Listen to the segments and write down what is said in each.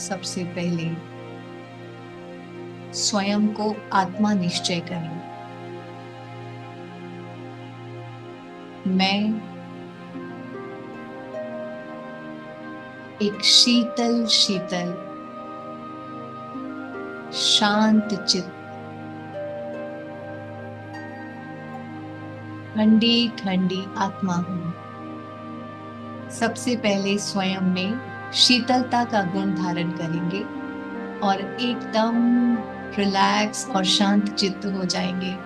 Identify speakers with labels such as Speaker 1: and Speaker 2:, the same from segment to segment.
Speaker 1: सबसे पहले स्वयं को आत्मा निश्चय करें। मैं एक शीतल शीतल शांत चित्त, ठंडी ठंडी आत्मा हूं। सबसे पहले स्वयं में शीतलता का गुण धारण करेंगे और एकदम रिलैक्स और शांत चित्त हो जाएंगे।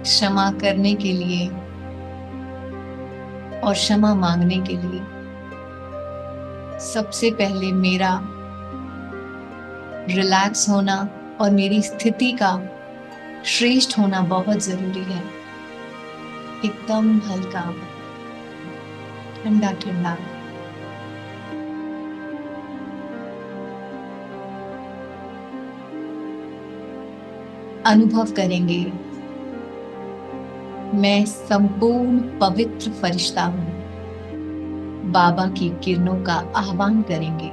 Speaker 1: क्षमा करने के लिए और क्षमा मांगने के लिए सबसे पहले मेरा रिलैक्स होना और मेरी स्थिति का श्रेष्ठ होना बहुत जरूरी है। एकदम हल्का, ठंडा ठंडा। अनुभव करेंगे मैं संपूर्ण पवित्र फरिश्ता हूं। बाबा की किरणों का आह्वान करेंगे।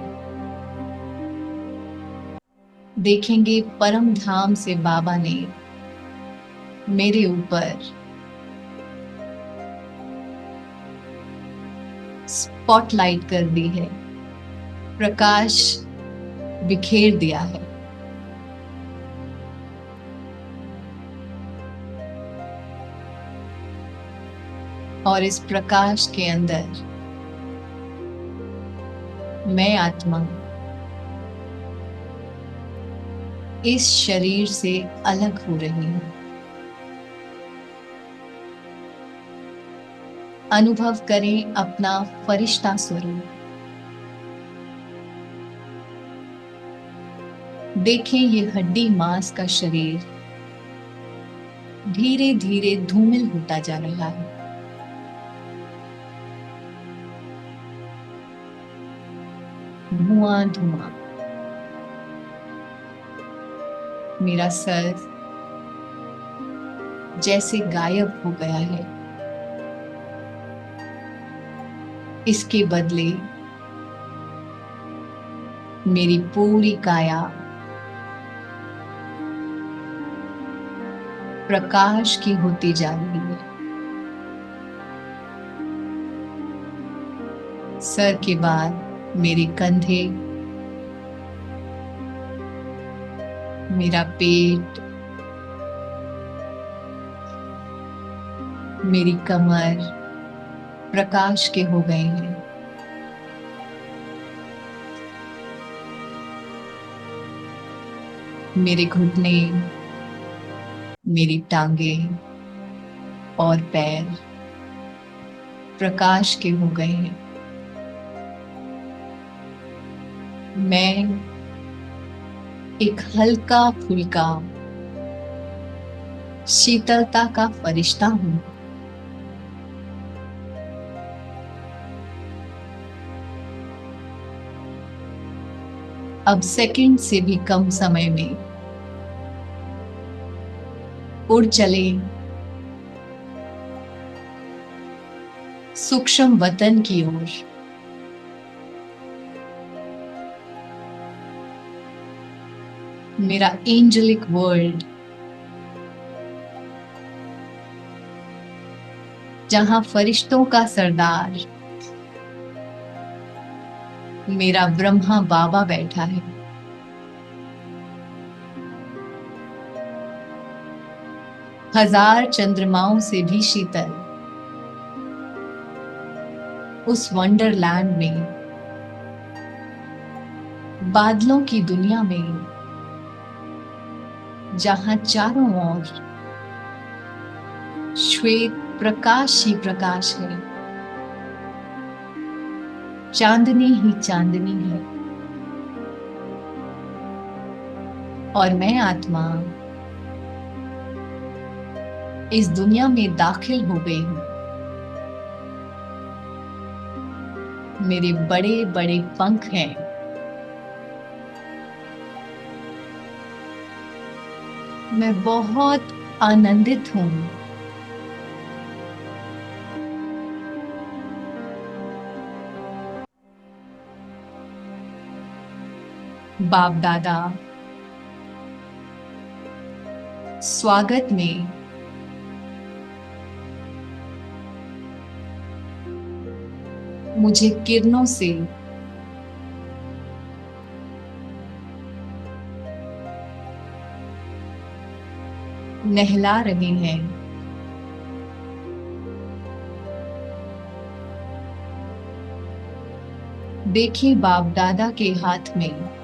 Speaker 1: देखेंगे परम धाम से बाबा ने मेरे ऊपर स्पॉटलाइट कर दी है, प्रकाश बिखेर दिया है। और इस प्रकाश के अंदर मैं आत्मा इस शरीर से अलग हो रही हूं। अनुभव करें अपना फरिश्ता स्वरूप। देखें ये हड्डी मांस का शरीर धीरे धीरे धूमिल होता जा रहा है। धुआं धुआं। मेरा सर जैसे गायब हो गया है। इसके बदले मेरी पूरी काया प्रकाश की होती जा रही है। सर के बाद मेरे कंधे, मेरा पेट, मेरी कमर प्रकाश के हो गए हैं। मेरे घुटने, मेरी टांगें और पैर प्रकाश के हो गए हैं। मैं एक हल्का फुल्का शीतलता का फरिश्ता हूं। अब सेकंड से भी कम समय में उड़ चले सूक्ष्म वतन की ओर। मेरा एंजेलिक वर्ल्ड, जहां फरिश्तों का सरदार मेरा ब्रह्मा बाबा बैठा है। हजार चंद्रमाओं से भी शीतल उस वंडरलैंड में, बादलों की दुनिया में, जहां चारों ओर श्वेत प्रकाश ही प्रकाश है, चांदनी ही चांदनी है। और मैं आत्मा इस दुनिया में दाखिल हो गई हूं। मेरे बड़े बड़े पंख हैं। मैं बहुत आनंदित हूं। बाप दादा, स्वागत में मुझे किरणों से नहला रहे हैं। देखिए बाप दादा के हाथ में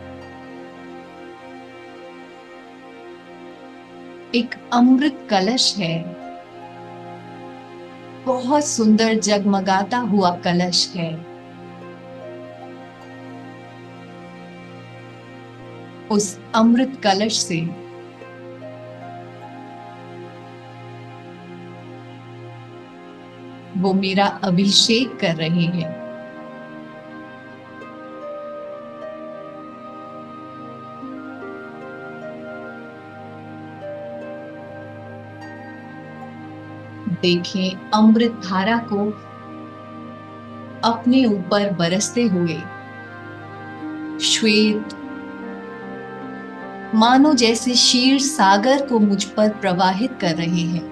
Speaker 1: एक अमृत कलश है, बहुत सुंदर जगमगाता हुआ कलश है। उस अमृत कलश से वो मेरा अभिषेक कर रहे हैं। देखें अमृत धारा को अपने ऊपर बरसते हुए, श्वेत मानो जैसे क्षीर सागर को मुझ पर प्रवाहित कर रहे हैं।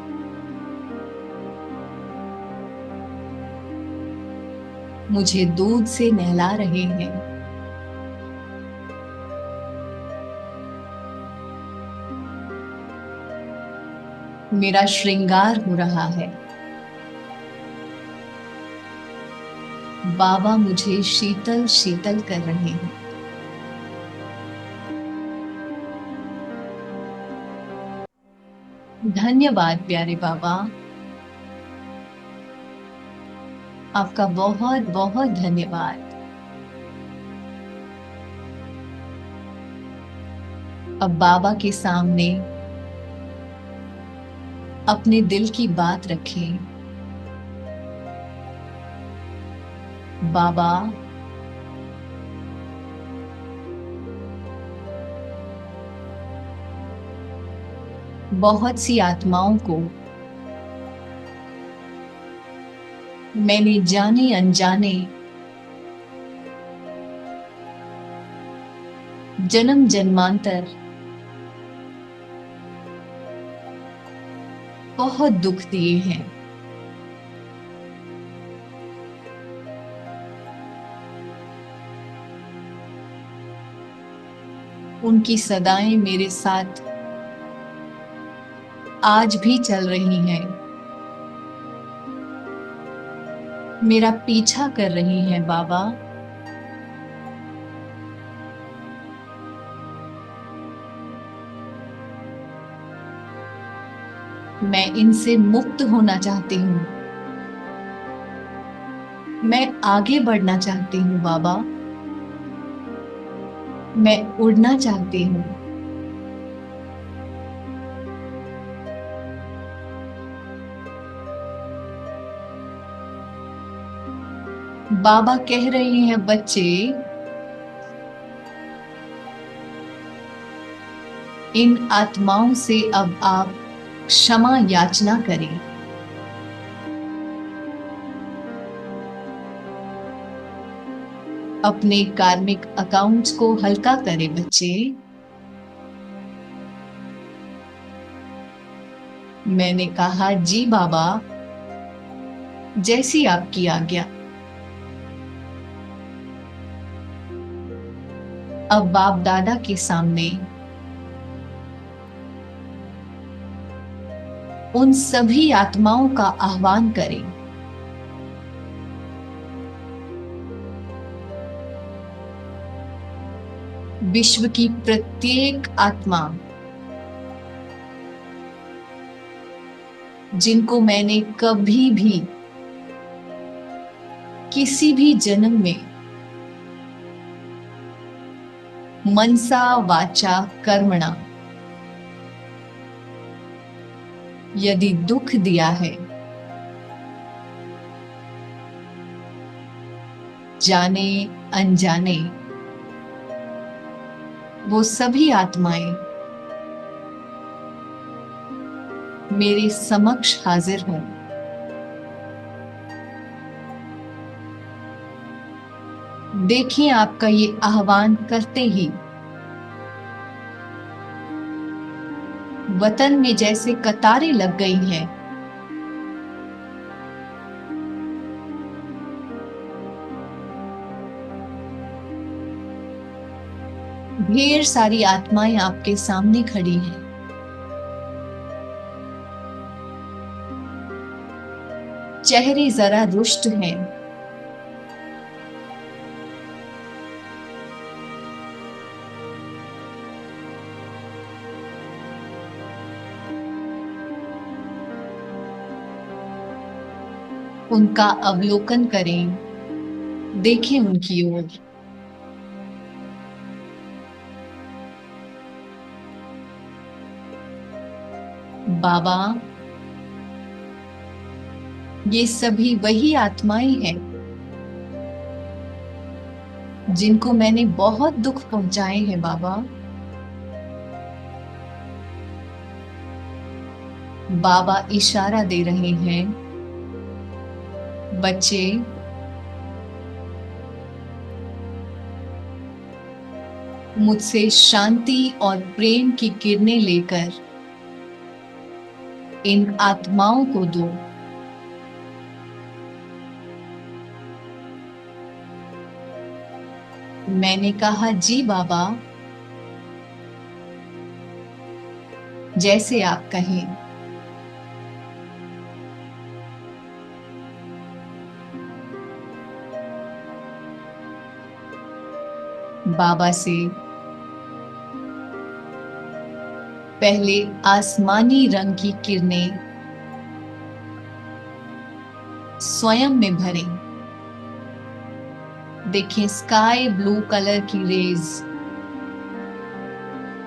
Speaker 1: मुझे दूध से नहला रहे हैं। मेरा श्रृंगार हो रहा है। बाबा मुझे शीतल शीतल कर रहे हैं। धन्यवाद प्यारे बाबा, आपका बहुत बहुत धन्यवाद। अब बाबा के सामने अपने दिल की बात रखें। बाबा, बहुत सी आत्माओं को मैंने जाने अनजाने जन्म जन्मांतर बहुत दुख दिए हैं। उनकी सदाएं मेरे साथ आज भी चल रही हैं, मेरा पीछा कर रही हैं। बाबा, मैं इनसे मुक्त होना चाहती हूँ। मैं आगे बढ़ना चाहती हूँ बाबा। मैं उड़ना चाहती हूँ। बाबा कह रहे हैं, बच्चे, इन आत्माओं से अब आप क्षमा याचना करें। अपने कार्मिक अकाउंट्स को हल्का करें बच्चे। मैंने कहा, जी बाबा, जैसी आपकी आज्ञा। अब बाप दादा के सामने उन सभी आत्माओं का आह्वान करें। विश्व की प्रत्येक आत्मा जिनको मैंने कभी भी किसी भी जन्म में मनसा वाचा कर्मणा यदि दुख दिया है, जाने अनजाने, वो सभी आत्माएं मेरे समक्ष हाजिर हों। देखिए आपका ये आह्वान करते ही वतन में जैसे कतारें लग गई हैं। ढेर सारी आत्माएं आपके सामने खड़ी हैं। चेहरे जरा रुष्ट हैं। उनका अवलोकन करें, देखें उनकी ओर। बाबा, ये सभी वही आत्माएं हैं जिनको मैंने बहुत दुख पहुंचाए हैं बाबा। बाबा इशारा दे रहे हैं, बच्चे, मुझसे शांति और प्रेम की किरणें लेकर इन आत्माओं को दो। मैंने कहा, जी बाबा, जैसे आप कहें। बाबा से पहले आसमानी रंग की किरणें स्वयं में भरें। देखें, स्काई ब्लू कलर की रेज,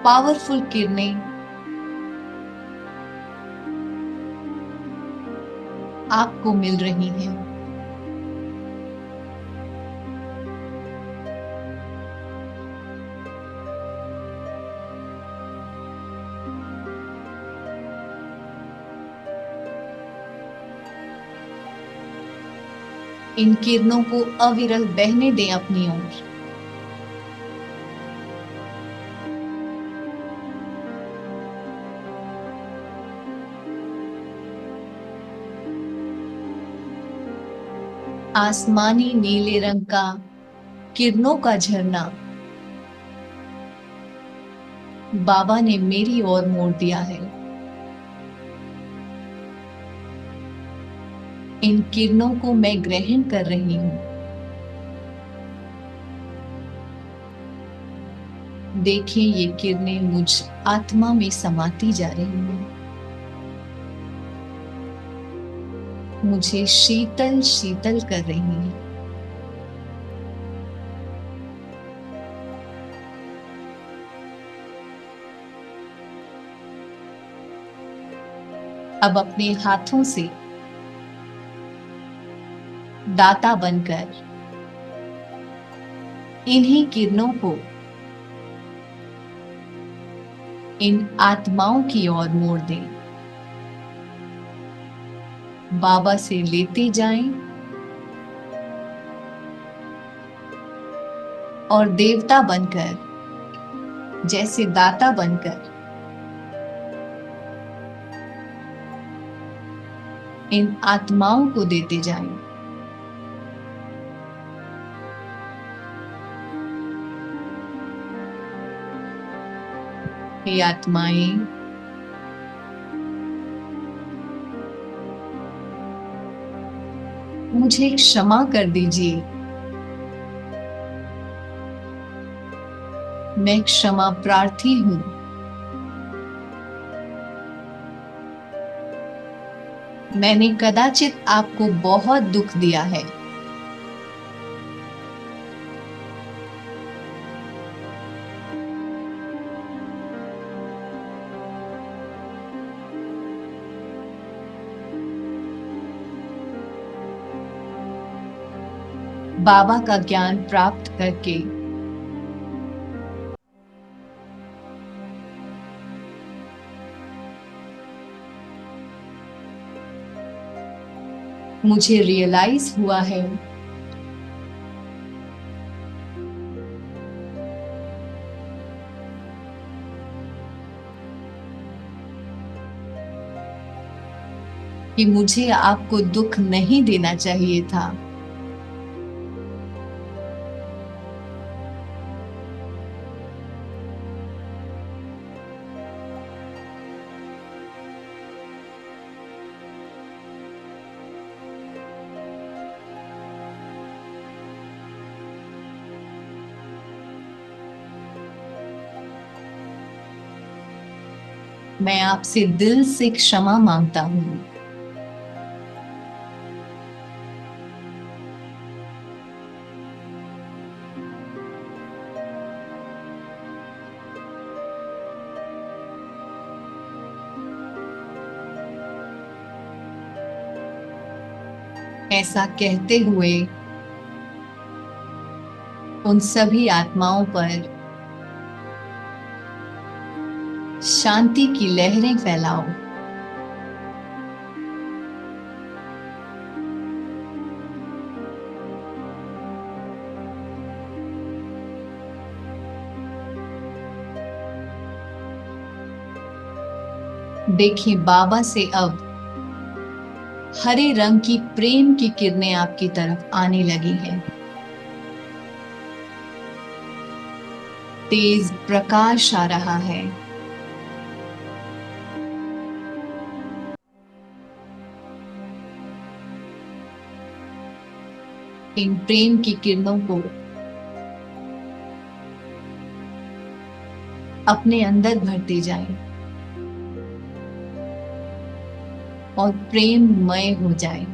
Speaker 1: पावरफुल किरणें आपको मिल रही हैं। इन किरणों को अविरल बहने दें अपनी ओर। आसमानी नीले रंग का किरणों का झरना बाबा ने मेरी ओर मोड़ दिया है। इन किरणों को मैं ग्रहण कर रही हूं। देखें, ये किरणें मुझ आत्मा में समाती जा रही हैं। मुझे शीतल शीतल कर रही हैं। अब अपने हाथों से दाता बनकर इन्हीं किरणों को इन आत्माओं की ओर मोड़ दें। बाबा से लेते जाएं और देवता बनकर, जैसे दाता बनकर इन आत्माओं को देते जाएं। हे आत्माएं, मुझे क्षमा कर दीजिए। मैं क्षमा प्रार्थी हूं। मैंने कदाचित आपको बहुत दुख दिया है। बाबा का ज्ञान प्राप्त करके मुझे रियलाइज हुआ है कि मुझे आपको दुख नहीं देना चाहिए था। मैं आपसे दिल से क्षमा मांगता हूँ। ऐसा कहते हुए उन सभी आत्माओं पर शांति की लहरें फैलाओ। देखिए, बाबा से अब हरे रंग की प्रेम की किरणें आपकी तरफ आने लगी हैं। तेज प्रकाश आ रहा है। इन प्रेम की किरणों को अपने अंदर भरते जाएं और प्रेममय हो जाएं।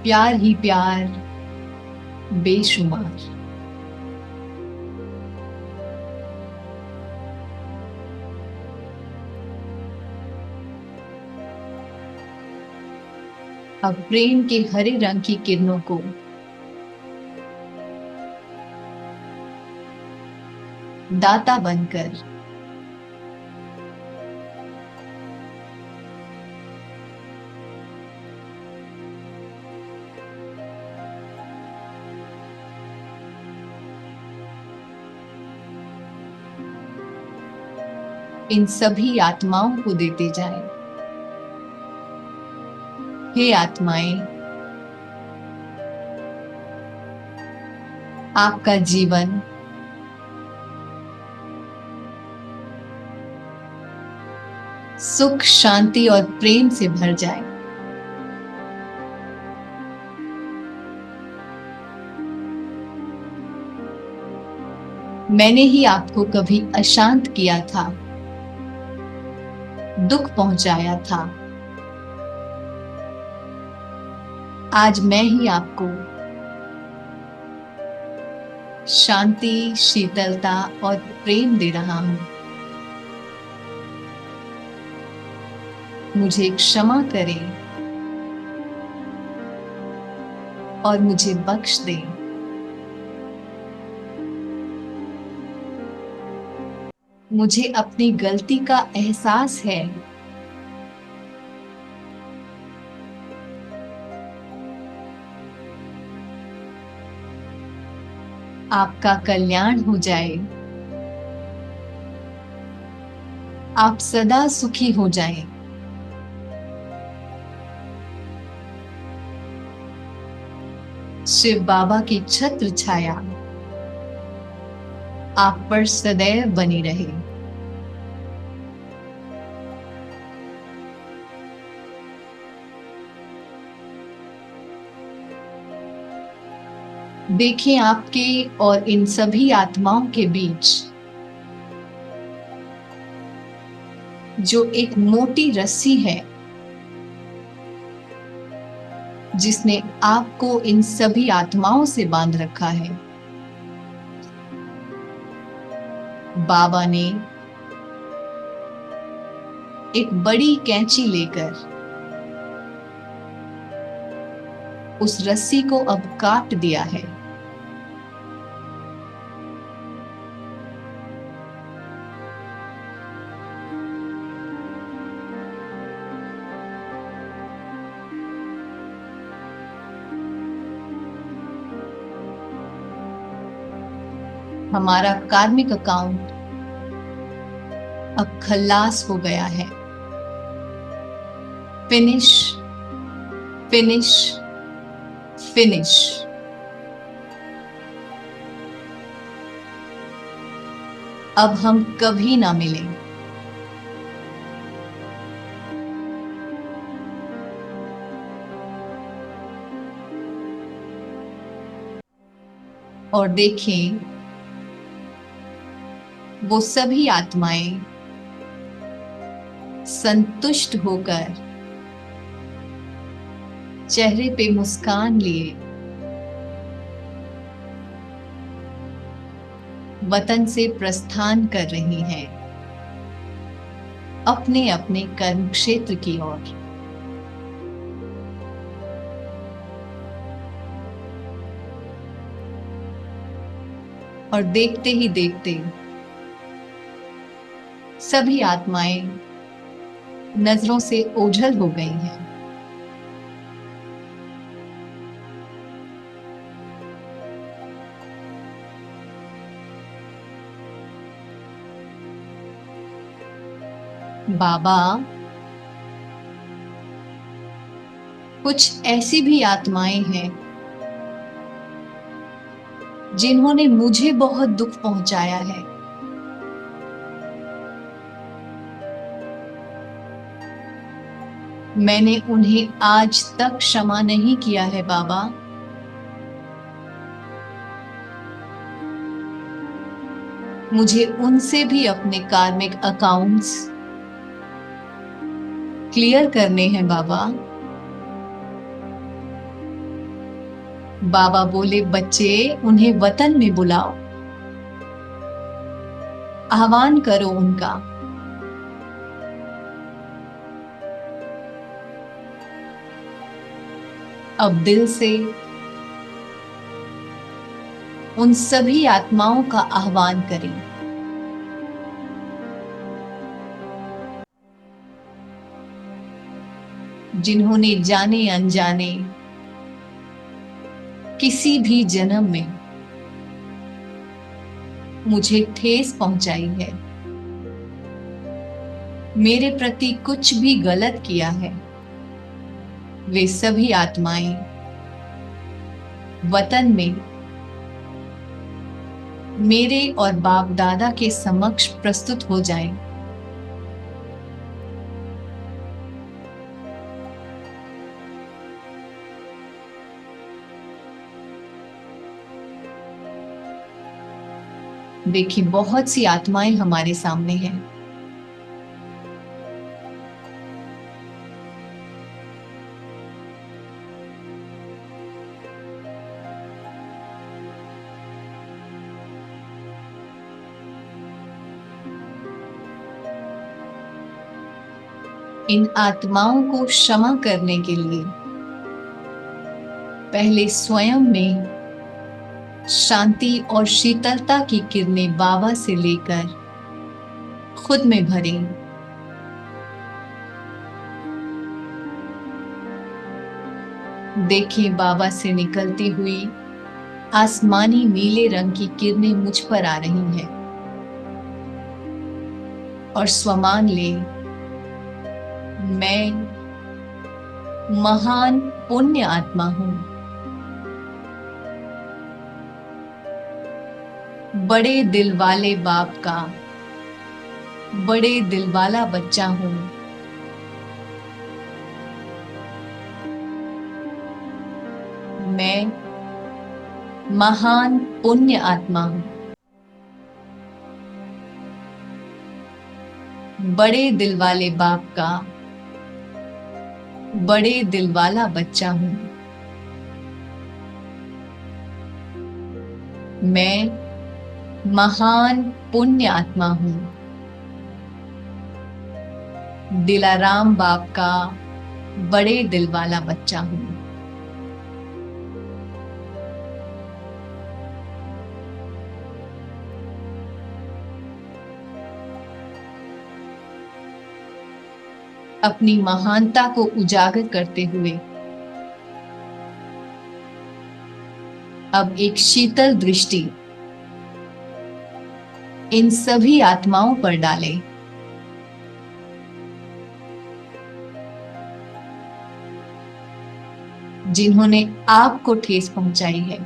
Speaker 1: प्यार ही प्यार, बेशुमार। अब प्रेम के हरे रंग की किरणों को दाता बनकर इन सभी आत्माओं को देते जाएं। हे आत्माएं, आपका जीवन सुख, शांति और प्रेम से भर जाए। मैंने ही आपको कभी अशांत किया था, दुख पहुंचाया था। आज मैं ही आपको शांति, शीतलता और प्रेम दे रहा हूं। मुझे क्षमा करें और मुझे बख्श दें। मुझे अपनी गलती का एहसास है। आपका कल्याण हो जाए। आप सदा सुखी हो जाएं। शिव बाबा की छत्र छाया आप पर सदैव बनी रहे। देखें, आपके और इन सभी आत्माओं के बीच जो एक मोटी रस्सी है, जिसने आपको इन सभी आत्माओं से बांध रखा है। बाबा ने एक बड़ी कैंची लेकर उस रस्सी को अब काट दिया है। हमारा कार्मिक अकाउंट अब खल्लास हो गया है। Finish, finish, finish. अब हम कभी ना मिलें। और देखें, वो सभी आत्माएं संतुष्ट होकर चेहरे पे मुस्कान लिए वतन से प्रस्थान कर रही हैं, अपने अपने कर्म क्षेत्र की ओर। और देखते ही देखते सभी आत्माएं नजरों से ओझल हो गई हैं। बाबा, कुछ ऐसी भी आत्माएं हैं जिन्होंने मुझे बहुत दुख पहुंचाया है। मैंने उन्हें आज तक क्षमा नहीं किया है बाबा। मुझे उनसे भी अपने कार्मिक अकाउंट्स क्लियर करने हैं बाबा। बाबा बोले, बच्चे, उन्हें वतन में बुलाओ, आह्वान करो उनका। अब दिल से उन सभी आत्माओं का आह्वान करें जिन्होंने जाने अनजाने किसी भी जन्म में मुझे ठेस पहुंचाई है, मेरे प्रति कुछ भी गलत किया है। वे सभी आत्माएं वतन में मेरे और बाप दादा के समक्ष प्रस्तुत हो जाएं। देखिए, बहुत सी आत्माएं हमारे सामने हैं। इन आत्माओं को क्षमा करने के लिए पहले स्वयं में शांति और शीतलता की किरणें बाबा से लेकर खुद में भरें। देखें, बाबा से निकलती हुई आसमानी नीले रंग की किरणें मुझ पर आ रही हैं। और स्वमान ले, मैं महान पुण्य आत्मा हूं, बड़े दिल वाले बाप का बड़े दिल वाला बच्चा हूं। मैं महान पुण्य आत्मा हूं, बड़े दिल वाले बाप का बड़े दिल वाला बच्चा हूं। मैं महान पुण्य आत्मा हूं, दिलाराम बाप का बड़े दिल वाला बच्चा हूं। अपनी महानता को उजागर करते हुए अब एक शीतल दृष्टि इन सभी आत्माओं पर डालें। जिन्होंने आपको ठेस पहुंचाई है,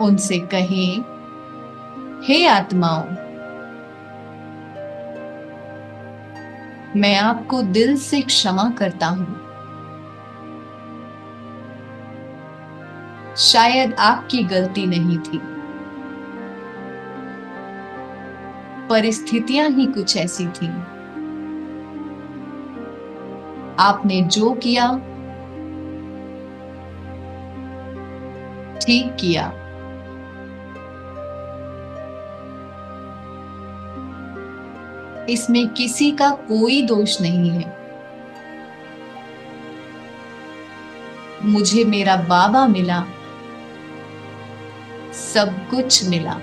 Speaker 1: उनसे कहें, हे आत्माओं, मैं आपको दिल से क्षमा करता हूं। शायद आपकी गलती नहीं थी, परिस्थितियां ही कुछ ऐसी थी। आपने जो किया ठीक किया। इसमें किसी का कोई दोष नहीं है। मुझे मेरा बाबा मिला, सब कुछ मिला।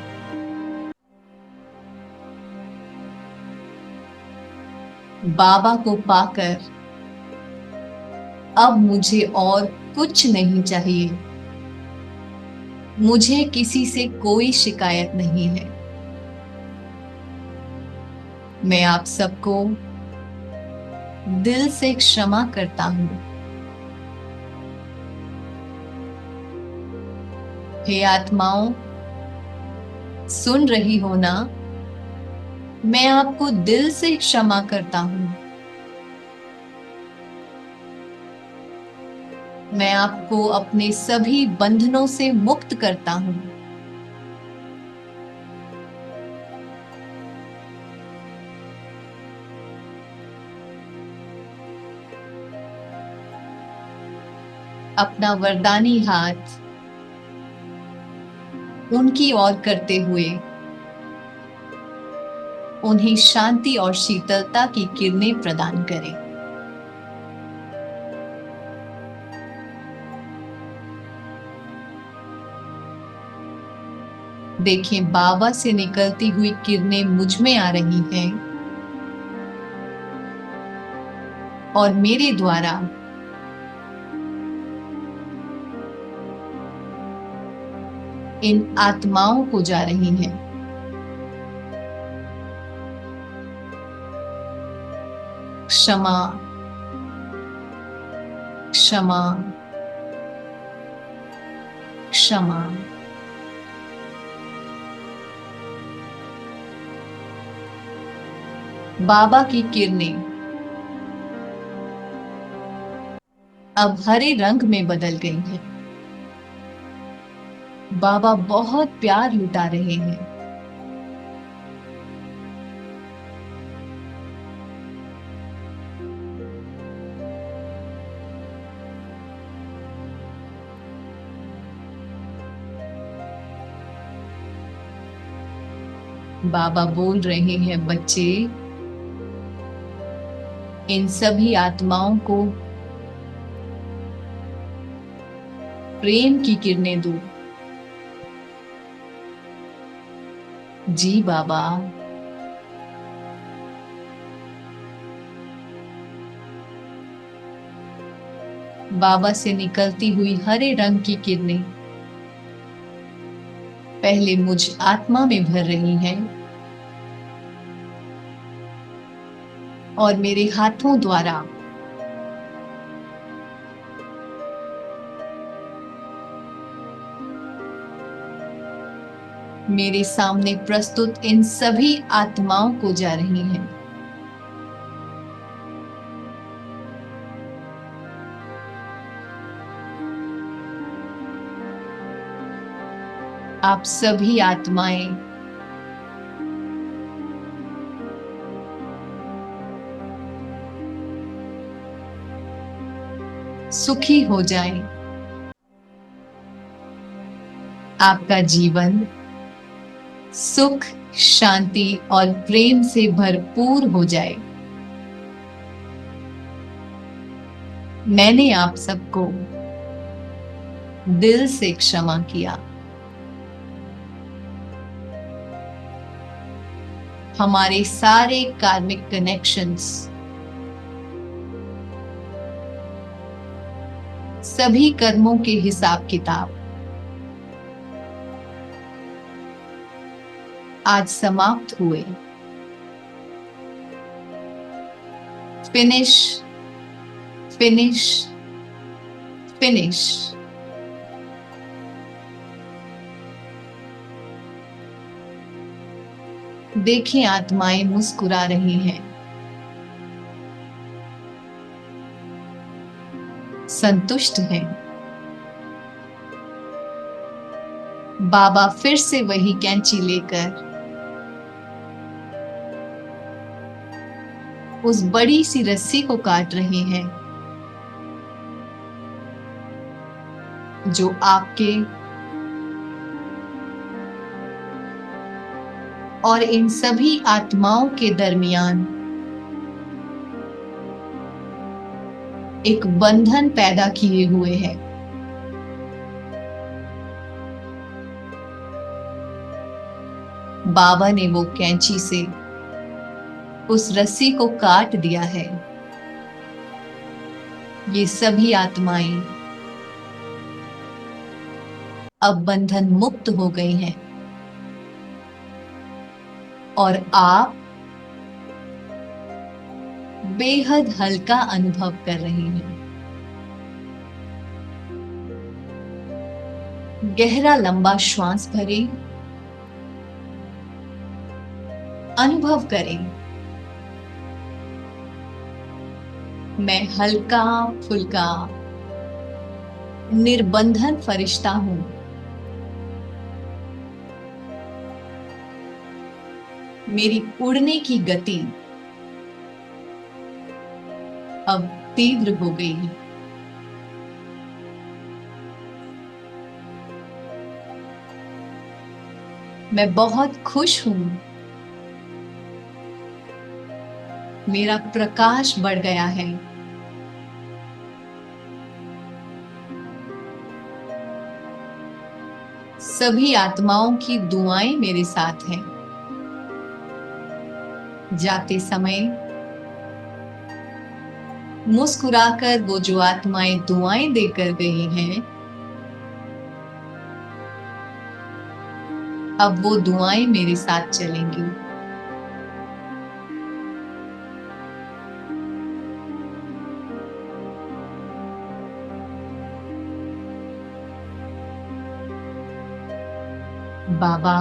Speaker 1: बाबा को पाकर अब मुझे और कुछ नहीं चाहिए। मुझे किसी से कोई शिकायत नहीं है। मैं आप सबको दिल से क्षमा करता हूं। हे आत्माओं, सुन रही हो ना? मैं आपको दिल से क्षमा करता हूं। मैं आपको अपने सभी बंधनों से मुक्त करता हूं। अपना वरदानी हाथ उनकी ओर करते हुए उन्हें शांति और शीतलता की किरणें प्रदान करें। देखें, बाबा से निकलती हुई किरणें मुझ में आ रही हैं और मेरे द्वारा इन आत्माओं को जा रही हैं। क्षमा, क्षमा, क्षमा। बाबा की किरणें अब हरे रंग में बदल गई हैं। बाबा बहुत प्यार लुटा रहे हैं। बाबा बोल रहे हैं, बच्चे, इन सभी आत्माओं को प्रेम की किरणें दो। जी बाबा। बाबा से निकलती हुई हरे रंग की किरणें पहले मुझ आत्मा में भर रही हैं और मेरे हाथों द्वारा मेरे सामने प्रस्तुत इन सभी आत्माओं को जा रही हैं। आप सभी आत्माएं सुखी हो जाएं। आपका जीवन सुख, शांति और प्रेम से भरपूर हो जाए। मैंने आप सबको दिल से क्षमा किया। हमारे सारे कार्मिक कनेक्शंस, सभी कर्मों के हिसाब किताब आज समाप्त हुए। Finish, finish, finish. देखिए आत्माएं मुस्कुरा रही हैं, संतुष्ट हैं। बाबा फिर से वही कैंची लेकर उस बड़ी सी रस्सी को काट रहे हैं जो आपके और इन सभी आत्माओं के दरमियान एक बंधन पैदा किए हुए है। बाबा ने वो कैंची से उस रस्सी को काट दिया है। ये सभी आत्माएं अब बंधन मुक्त हो गई हैं और आप बेहद हल्का अनुभव कर रही हैं। गहरा लंबा श्वास भरें, अनुभव करें, मैं हल्का फुल्का निर्बंधन फरिश्ता हूं। मेरी उड़ने की गति अब तीव्र हो गई है। मैं बहुत खुश हूं। मेरा प्रकाश बढ़ गया है। सभी आत्माओं की दुआएं मेरे साथ हैं। जाते समय मुस्कुराकर वो जो आत्माएं दुआएं देकर गई हैं, अब वो दुआएं मेरे साथ चलेंगी। बाबा,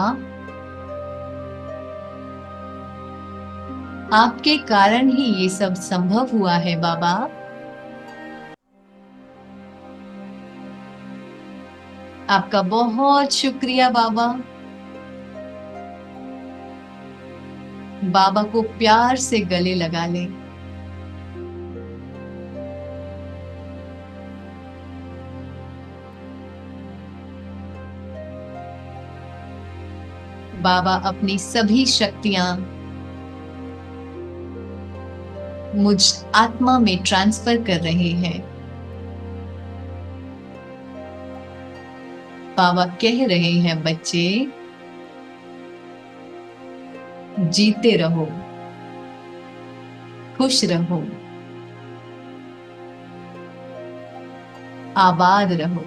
Speaker 1: आपके कारण ही ये सब संभव हुआ है। बाबा, आपका बहुत शुक्रिया। बाबा, बाबा को प्यार से गले लगा ले। बाबा अपनी सभी शक्तियां मुझ आत्मा में ट्रांसफर कर रहे हैं। बाबा कह रहे हैं, बच्चे जीते रहो, खुश रहो, आबाद रहो।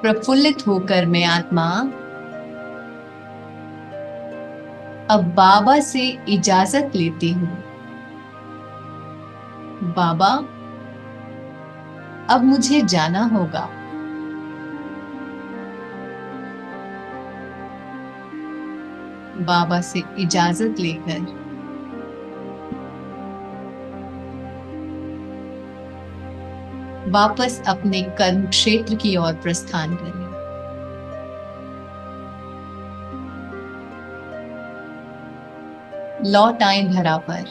Speaker 1: प्रफुल्लित होकर मैं आत्मा अब बाबा से इजाजत लेती हूँ। बाबा, अब मुझे जाना होगा। बाबा से इजाजत लेकर वापस अपने कर्म क्षेत्र की ओर प्रस्थान करें। लौट आए धरा पर,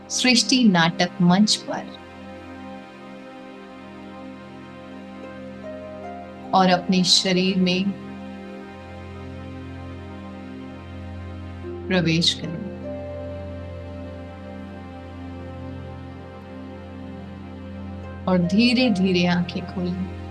Speaker 1: सृष्टि नाटक मंच पर, और अपने शरीर में प्रवेश करें। और धीरे धीरे आंखें खोलें।